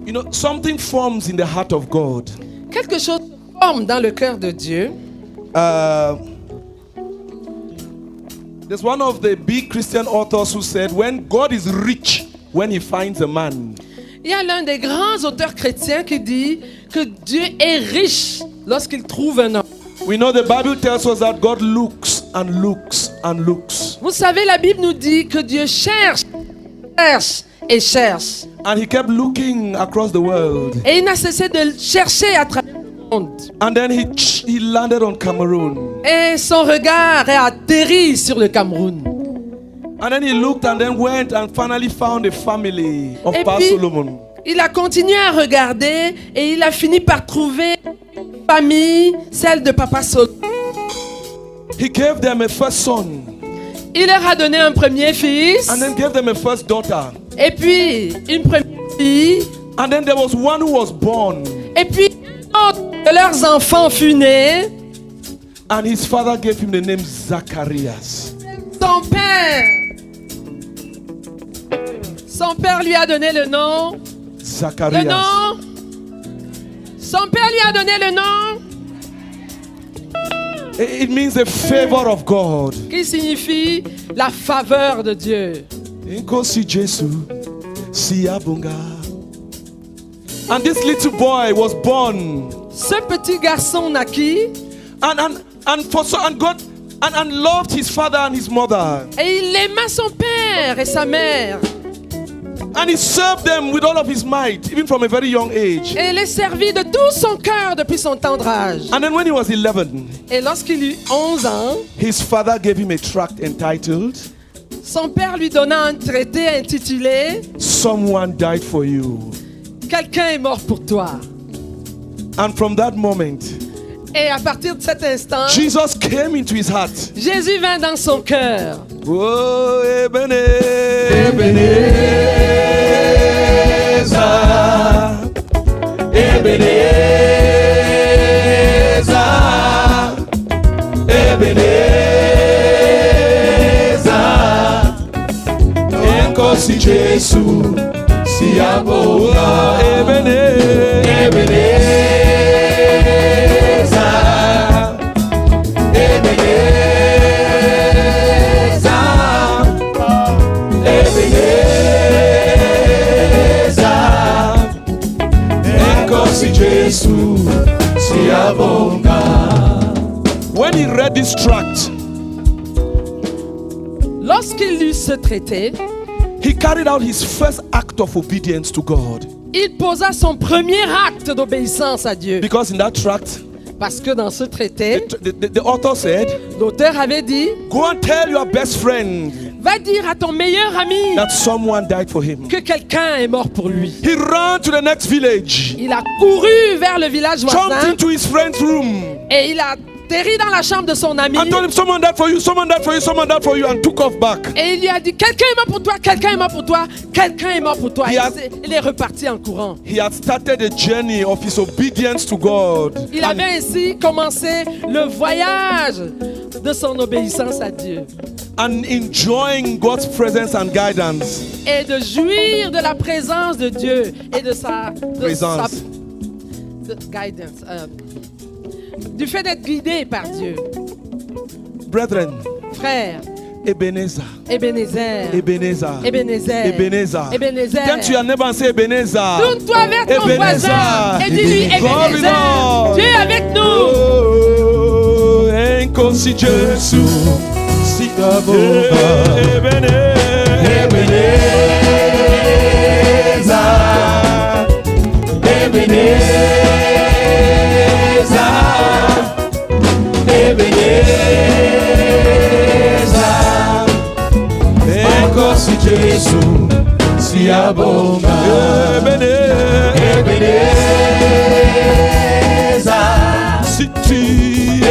You know, something forms in the heart of God. Quelque chose forme dans le cœur de Dieu. There's one of the big Christian authors who said, when God is rich, when he finds a man. Il y a l'un des grands auteurs chrétiens qui dit que Dieu est riche lorsqu'il trouve un homme. We know the Bible tells us that God looks and looks and looks. Vous savez, la Bible nous dit que Dieu cherche, cherche et cherche. And he kept looking across the world. Et il n'a cessé de chercher à travers le monde. And then he landed on Cameroon. Et son regard est atterri sur le Cameroun. And then he looked and then went and finally found a family of Et Pa puis, Solomon. il a continué à regarder et il a fini par trouver une famille, celle de Papa Solomon. He gave them a first son Il leur a donné un premier fils and then gave them a first daughter. et puis une première fille And then there was one who was born et puis un autre de leurs enfants fut né. and his father gave him the name Zacharias. Son père lui a donné le nom. Zacharias. Le nom. Son père lui a donné le nom It means the favor of God. qui signifie la faveur de Dieu. Nkosi Jesu, Siyabunga. And this little boy was born. Ce petit garçon naquit And loved his father and his mother. et il aima son père et sa mère. And he served them with all of his might, even from a very young age. Et il les servit de tout son cœur depuis son tendre âge. And then when he was 11, Et lorsqu'il eut 11 ans, his father gave him a tract entitled, son père lui donna un traité intitulé Someone Died for You. Quelqu'un est mort pour toi. And from that moment, Et à partir de cet instant, Jesus came into his heart. Jésus vint dans son cœur. Oh, Ebenezer, Ebenezer, Ebenezer, Nkosi Jesu, Siyabonga, Ebenezer, When he read this tract, Lorsqu'il lut ce traité, he carried out his first act of obedience to God. il posa son premier acte d'obéissance à Dieu. Because in that tract, Parce que dans ce traité, the author said, l'auteur avait dit, go and tell your best friend va dire à ton meilleur ami that someone died for him. que quelqu'un est mort pour lui. He ran to the next village, Il a couru vers le village jumped voisin into his friend's room, et il a atterri dans la chambre de son ami. and told him, someone died for you, someone died for you, someone died for you, and took off back. Et il lui a dit, quelqu'un est mort pour toi, quelqu'un est mort pour toi, quelqu'un est mort pour toi. Il a- Il est reparti en courant. He had started a journey of his obedience to God. Il avait ainsi commencé le voyage de son obéissance à Dieu And enjoying God's presence and guidance. et de jouir de la présence de Dieu et de sa Présence. guidance, du fait d'être guidé par Dieu. Brethren, Frère, Ebenezer, Ebenezer, Ebenezer, Ebenezer, Ebenezer. Ebenezer. Turn to your neighbor and say, Ebenezer. Tourne-toi vers ton Ebenezer. voisin et dis-lui, Glory Ebenezer, Lord. Dieu est avec nous. Oh, Nkosi Jesu, Siyabonga. Nkosi Jesu, Siyabonga. City.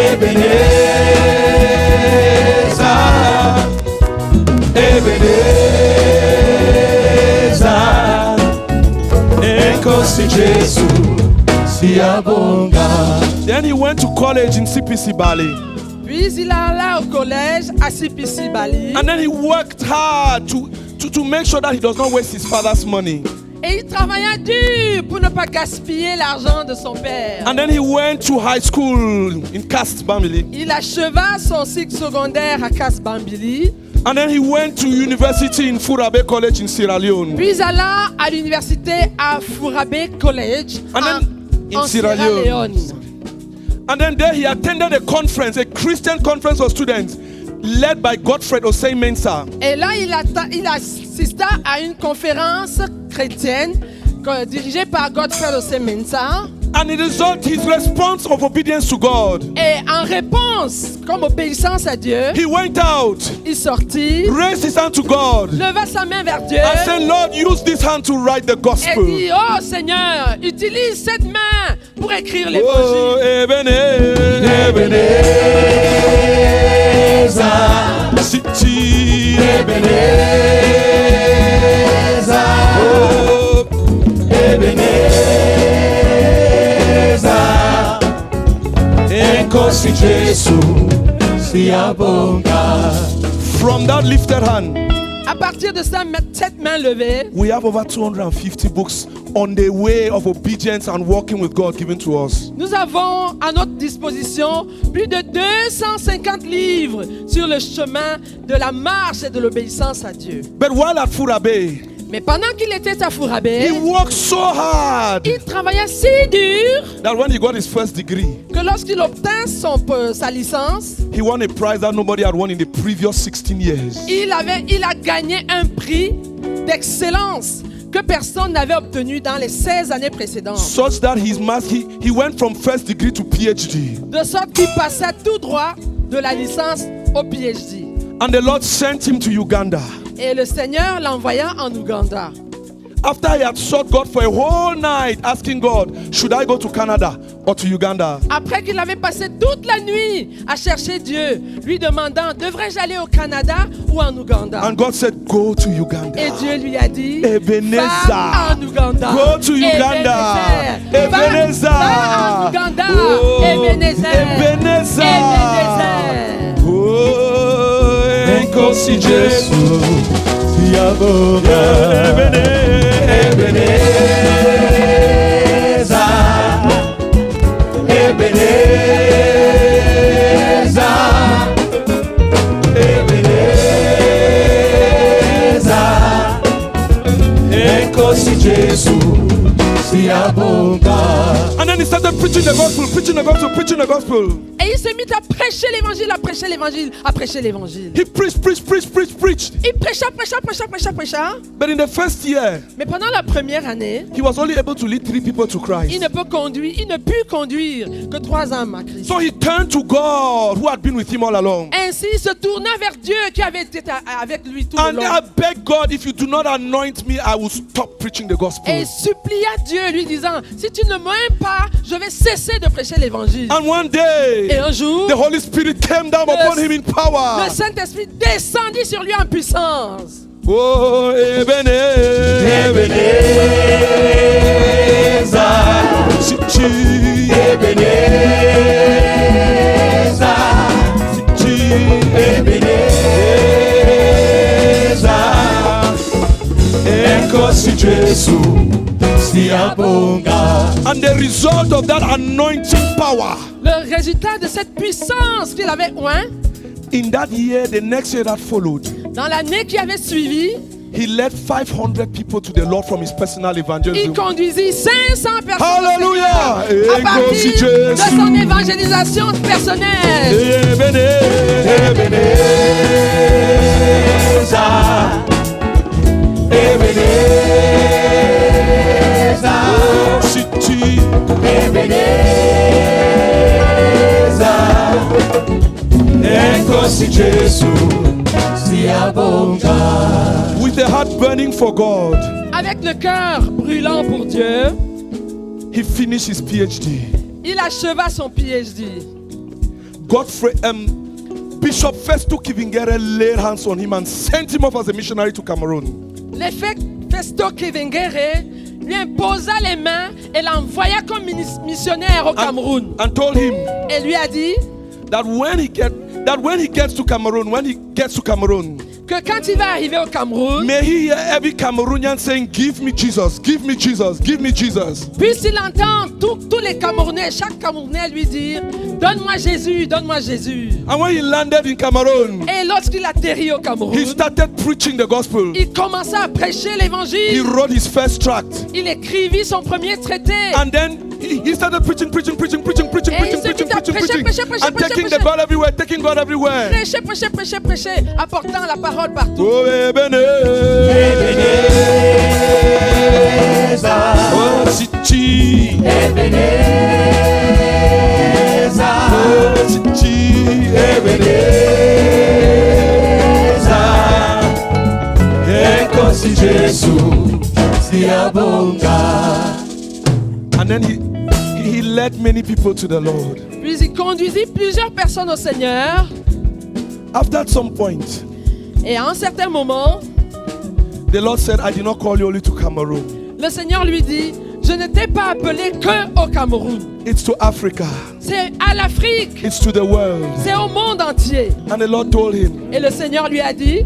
Nkosi Jesu, Siyabonga. Then he went to college in CPC Bali. Puis il alla au collège à CPC Bali. And then he worked hard to make sure that he does not waste his father's money. Et il travailla dur pour ne pas gaspiller l'argent de son père. And then he went to high school in Castbambili. Il acheva son cycle secondaire à Kasbambili. And then he went to university in Furabe College in Sierra Leone. Puis alla à l'université à Furabe College And then en Sierra Leone. And then there he attended a conference, a Christian conference of students, led by Godfred Osei Mensah. Et là, il assista à une conférence chrétienne dirigée par Godfred Osei Mensah. And in result, his response of obedience to God, Et en réponse, comme obéissance à Dieu, he went out, il sortit, raised his hand to God, leva sa main vers Dieu and said, Lord, use this hand to write the et gospel. dit, oh Seigneur, utilise cette main pour écrire Oh, l'évangile. Ebenezer, City, oh, from that lifted hand, À partir de cette main levée, we have over 250 books on the way of obedience and walking with God given to us. nous avons à notre disposition plus de 250 livres sur le chemin de la marche et de l'obéissance à Dieu. But while at Furabe, Mais pendant qu'il était à Furabe, he worked so hard il travailla si dur that when he got his first degree, que lorsqu'il obtint sa licence, he won a prize that nobody had won in the previous 16 years. il a gagné un prix d'excellence que personne n'avait obtenu dans les 16 années précédentes. Such that he went from first degree to PhD. De sorte qu'il passait tout droit de la licence au PhD. And the Lord sent him to Uganda. Et le Seigneur l'envoya en Ouganda. After he had sought God for a whole night, asking God, should I go to Canada or to Uganda? Après qu'il avait passé toute la nuit à chercher Dieu, lui demandant, devrais-je aller au Canada ou en Ouganda? And God said, go to Uganda. Et Dieu lui a dit, Ebenezer. va en Ouganda. Go to Uganda. Ebenezer. Va en Ouganda. Oh, Ebenezer. Ebenezer. Ebenezer. Oh, Encosi Gesù ti aboga. Ebenezer. Encosi Gesù ti aboga. And then he started preaching the gospel, preaching the gospel, preaching the gospel. Et il se mit à prêcher l'évangile, à prêcher l'évangile, à prêcher l'évangile. He preached. Il prêcha. But in the first year, Mais pendant la première année, he was only able to lead 3 people to il Christ. ne put conduire que 3 hommes à Christ. So he turned to God, who had been with him all along. Ainsi, il se tourna vers Dieu qui avait été avec lui tout le And long. I begged God, if you do not anoint me, I will stop preaching the gospel. Et il supplia Dieu, lui disant, si tu ne m'aimes pas, je vais cesser de prêcher l'évangile. And one Et day, un jour, the Holy Spirit came down upon him in power. le Saint-Esprit descendit sur lui en puissance. Oh, Ebenezer. City. Encosi Gesù ti aboga. And the result of that anointing power, Le résultat de cette puissance qu'il avait oint, in that year, the next year that followed, dans l'année qui avait suivi, he led 500 people to the Lord from his personal il evangelism. conduisit 500 personnes Hallelujah! au Seigneur à partir de son évangélisation personnelle. City. Encosi Gesù ti aboga. With a heart burning for God, Avec le cœur brûlant pour Dieu, he finished his PhD. il acheva son PhD. Bishop Festo Kivingere laid hands on him and sent him off as a missionary to Cameroon. L'évêque Festo Kivingere lui imposa les mains et l'envoya comme missionnaire au Cameroun. And told him Et lui a dit that when he gets to Cameroon, que quand il va arriver au Cameroun, may he hear every Cameroonian saying, give me Jesus, give me Jesus, give me Jesus. puisse-t-il entendre tous les Camerounais, chaque Camerounais lui dire, donne-moi Jésus, donne-moi Jésus. And when he landed in Cameroon, Et lorsqu'il atterrit au he Cameroun, started preaching the gospel. il commença à prêcher He l'évangile. wrote his first tract. Il écrivit son premier traité. And then he started preaching, Et il se mit à prêcher, and taking the God everywhere, taking God everywhere. prêcher, apportant la parole partout. Oh, Ebenezer. Oh, Chichi. Oh, Chichi. Encosi Jesus, se abonga. And then he led many people to the Lord. Puis il conduisit plusieurs personnes au Seigneur. After at some point, Et à un certain moment, the Lord said, I did not call you only to Cameroon. le Seigneur lui dit, je ne t'ai pas appelé que au Cameroun. It's to Africa. C'est à l'Afrique. It's to the world. C'est au monde entier. And the Lord told him, Et le Seigneur lui a dit,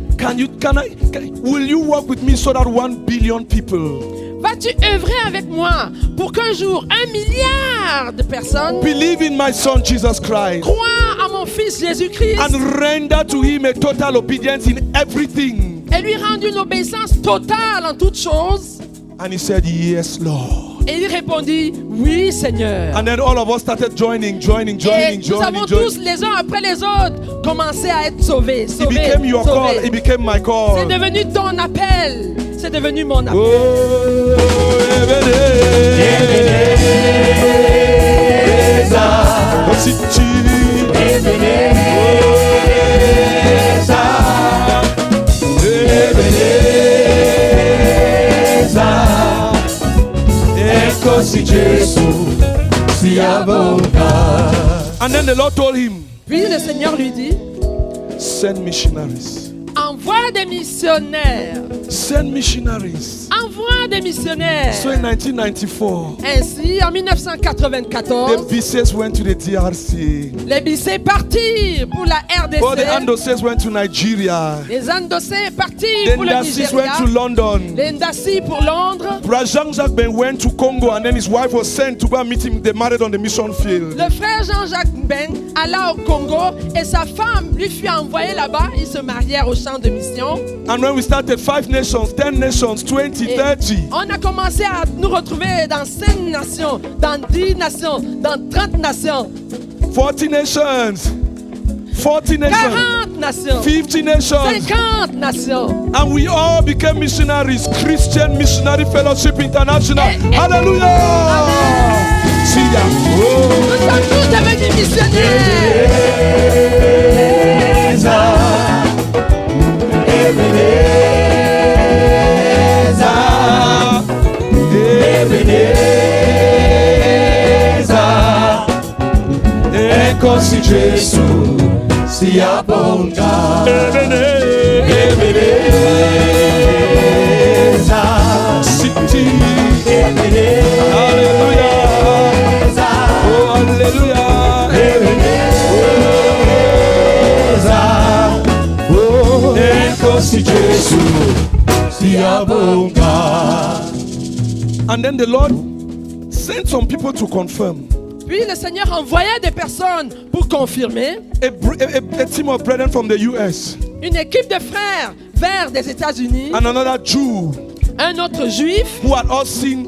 will you work with me so that 1 billion people vas-tu œuvrer avec moi pour qu'un jour 1 milliard de personnes believe in my son Jesus Christ croient à mon fils Jésus-Christ and render to him a total obedience in everything? et lui rendent une obéissance totale en toutes choses? And he said, yes, Lord. Et il répondit, oui Seigneur. And then all of us started joining. Et nous avons tous, les uns après les autres, commencé à être sauvés. It became your call. It became my C'est call. devenu ton appel. C'est devenu mon appel. Oh, Ebenezer. Oh, Chichi. Encosi Jesus, se abonga. And then the Lord told him, Puis le Seigneur lui dit, send missionaries. envoie des missionnaires. Send missionaries. Envoie des missionnaires. So in 1994, Ainsi, en 1994, the BCS went to the DRC. les Bissés partirent pour la Oh, the RDC. Andoses went to Nigeria. Les Andossés partirent The pour le Ndasis went to Nigeria. London. Les Ndassi pour Londres. Brother Jacques Ben went to Congo, and then his wife was sent to go and meet him. They married on the mission field. Le frère Jean-Jacques Ben alla au Congo et sa femme lui fut envoyée là-bas. Ils se marièrent au champ de mission. And when we started 5 nations, 10 nations, 20, Et 30, on a commencé à nous retrouver dans 5 nations, dans 10 nations, dans 30 nations, 40 nations, 40 nations, 40 nations, 50 nations, 50 nations. and we all became missionaries. Christian Missionary Fellowship International. Hallelujah! See ya. Oh. Nous sommes tous devenus missionnaires. Encosi Jesus, se abonga. City. Hallelujah. Oh, hallelujah. Encosi Jesus, se abonga. And then the Lord sent some people to confirm. Puis le Seigneur envoya des personnes pour confirmer. A team of brethren from the US Une équipe de frères vers des États-Unis. and another Jew Un autre juif who had all seen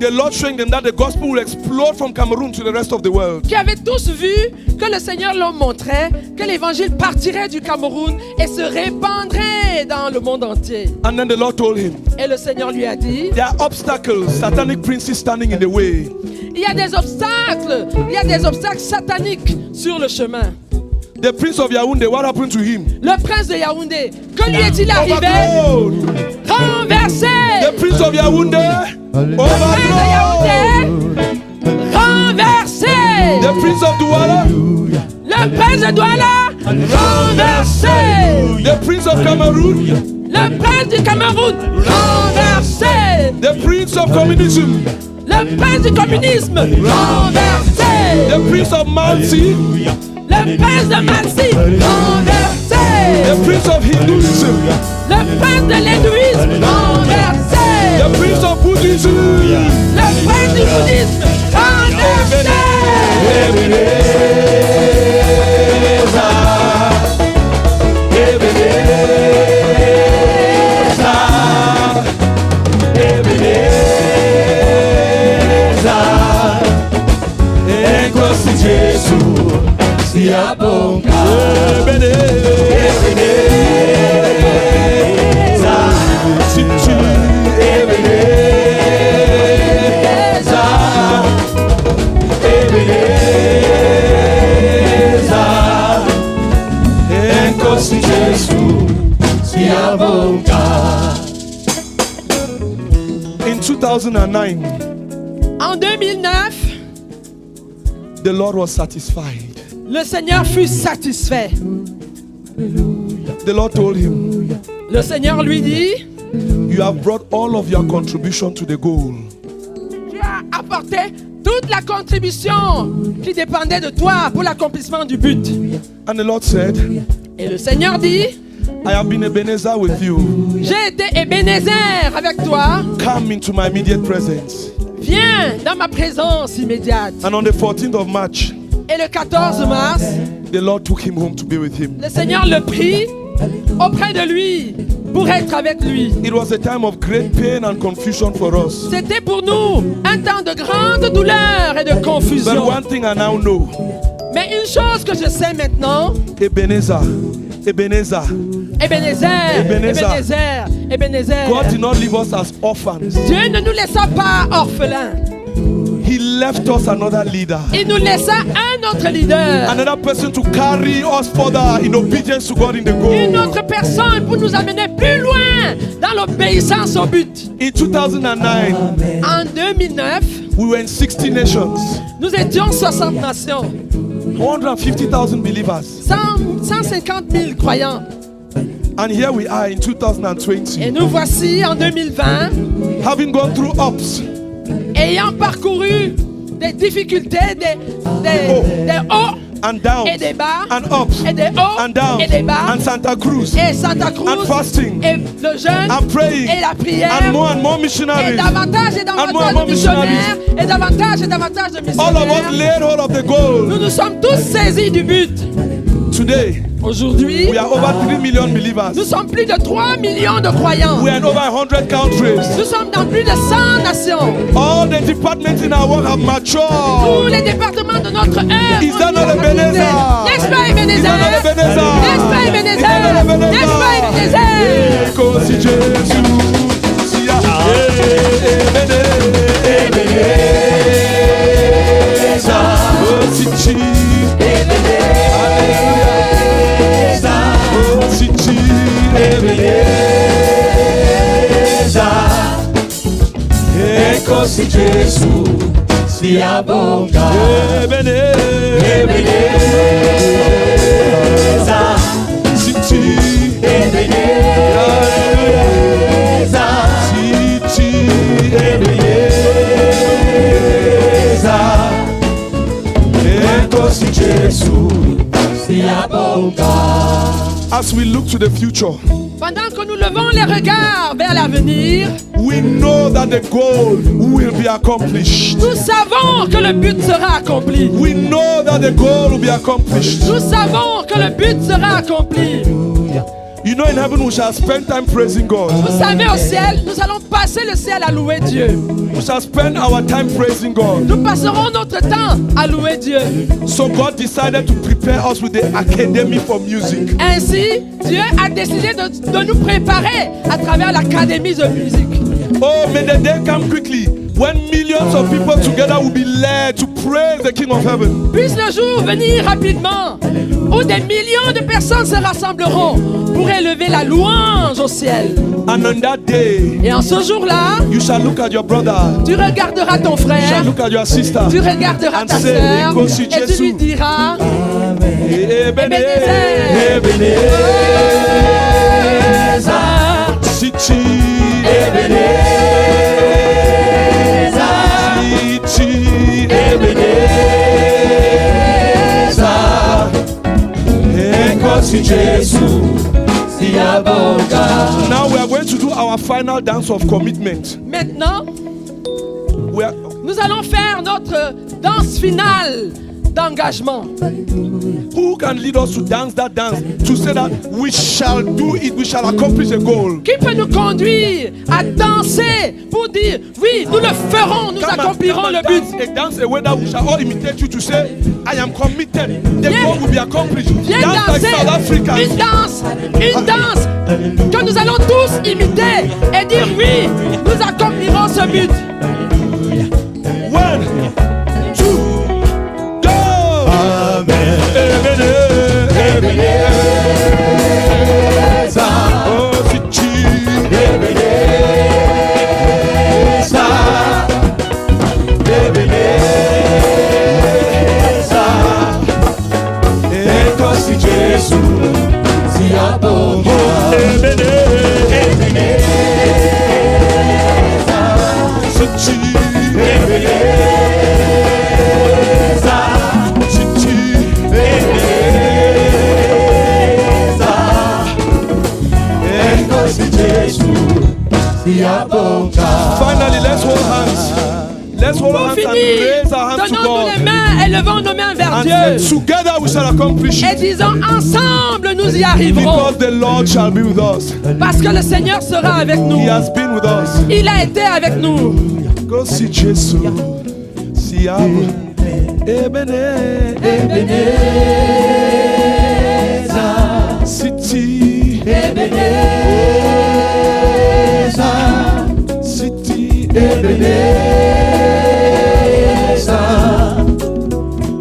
the Lord showing them that the gospel will explode from Cameroon to the rest of the world. qui avaient tous vu que le Seigneur leur montrait que l'évangile partirait du Cameroun et se répandrait dans le monde entier. And then the Lord told him, Et le Seigneur lui a dit, there are obstacles, satanic princes standing in the way. il y a des obstacles sataniques sur le chemin. The prince of Yaoundé, what happened to him? Le prince de Yaoundé, que lui est-il arrivé? Overthrown. Renversé! The prince of Yaoundé, Le prince de overthrown. Yaoundé, renversé! The prince of Douala, Le prince de Douala, renversé! the prince of Cameroon, Le prince du Cameroun, renversé! the prince of communism, Le prince du communisme, renversé! the prince of Malti, Le Le prince de Malsie, renversé. The prince of Hinduism. Le prince de l'hindouisme, renversé. The prince of Buddhism. Le prince du bouddhisme, renversé. In 2009, En 2009, the Lord was satisfied. le Seigneur fut satisfait. The Lord told him, Le Seigneur lui dit, you have brought all of your contribution to the goal. tu as apporté toute la contribution qui dépendait de toi pour l'accomplissement du but. And the Lord said, Et le Seigneur dit, I have been Ebenezer with you. j'ai été Ebenezer avec toi. Come into my immediate presence. Viens dans ma présence immédiate. And on the 14th of March, Et le 14 mars, the Lord took him home to be with him. le Seigneur le prit auprès de lui pour être avec lui. It was a time of great pain and confusion for us. C'était pour nous un temps de grande douleur et de But confusion. one thing I now know, Mais une chose que je sais maintenant, Ebenezer, Ebenezer, Ebenezer, Ebenezer. Ebenezer, Ebenezer. God did not leave us as orphans. Dieu ne nous laissa pas orphelins. He left us another leader. Il nous laissa un autre leader, Another person to carry us further in obedience to God in the une goal. autre personne pour nous amener plus loin dans l'obéissance au but. In 2009, En 2009, we were in 60 nations, nous étions 60 nations, 150,000 believers. 150 000 croyants. And here we are in 2020, Et nous voici en 2020, having gone through ups, ayant parcouru des difficultés, des hauts and downs, et des bas, and ups, et des hauts and downs, et des bas, and Santa Cruz, et Santa Cruz, and fasting, et le jeûne, and praying, et la prière, and more et missionaries. davantage et more davantage de missionnaires, et davantage de All of us missionnaires. laid hold of the goal. Nous nous sommes tous saisis du but. Today, Aujourd'hui, we are over 3 million believers. nous sommes plus de 3 millions de croyants. We are in over 100 countries. Nous sommes dans plus de 100 nations. All the departments in our work have Tous matured. les départements de notre œuvre. Is that not ont Ebenezer? maturité. N'est-ce pas Ebenezer? Is that not Ebenezer? N'est-ce pas Ebenezer? Is that not Ebenezer? N'est-ce pas Ebenezer? Because Jesus, see ya. Oh, see Jesus. Oh, see Eccoci Gesù, sia bonga. Ebenezer. See Jesus. Eccoci Gesù, sia bonga. As we look to the future, Pendant que nous levons les regards vers l'avenir, we know that the goal will be accomplished. nous savons que le but sera accompli. We know that the goal will be accomplished. Nous savons que le but sera accompli. You know, in heaven we shall spend time praising God. Vous savez, au ciel, nous allons passer le ciel à louer Dieu. We shall spend our time praising God. Nous passerons notre temps à louer Dieu. So God decided to prepare us with the Academy for Music. Ainsi, Dieu a décidé de nous préparer à travers l'Académie de musique. Oh, may the day come quickly when millions of people together will be led to praise the King of Heaven. Puisse le jour venir rapidement où des millions de personnes se rassembleront pour élever la louange au ciel. And on that day, Et en ce jour-là, you shall look at your brother, tu regarderas ton you shall frère, look at your sister, tu regarderas and ta say, sœur Eccoci et tu Gesù. lui diras, Ebenezer, Ebenezer, Sichi, Sichi, Encosi Jésus, si abonga. Now we are going to do our final dance of commitment. Maintenant, We are, nous allons faire notre danse finale d'engagement. who can lead us to dance that dance? To say that we shall do it, we shall accomplish a goal. Qui peut nous conduire à danser pour dire oui, nous le ferons, nous accomplirons le but. Dance a dance a way that we shall all imitate you to say, I am committed. The Viens- goal will be accomplished. Viens Dance like danser South Africa. une danse que nous allons tous imiter et dire oui, nous accomplirons ce but. 1, 2, go! Amen. Ebenezer, Oh, Fiji. Ebenezer, Ebenezer. Encosi Jésus, si abonga. Fiji. Finally, let's hold hands. Let's hold Pour hands and finir, raise our hands to donnons-nous les God. mains et levons nos mains vers And Dieu. together we shall accomplish Et it. disons ensemble, nous y arriverons. Because the Lord shall be with us. Parce que le Seigneur sera avec nous. He has been with us. Il a été avec nous. Go see Jesus. See how Ebenezer City. City.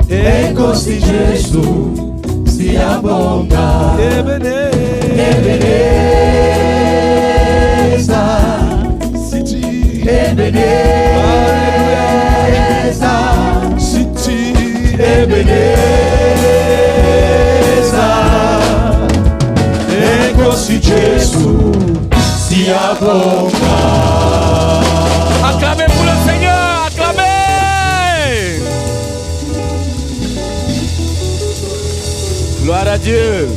Encosi Jésus, si abonga. Ebenezer City. Hallelujah. City. Encosi Jésus, si abonga. Acclamez pour le Seigneur, acclamez. Gloire à Dieu.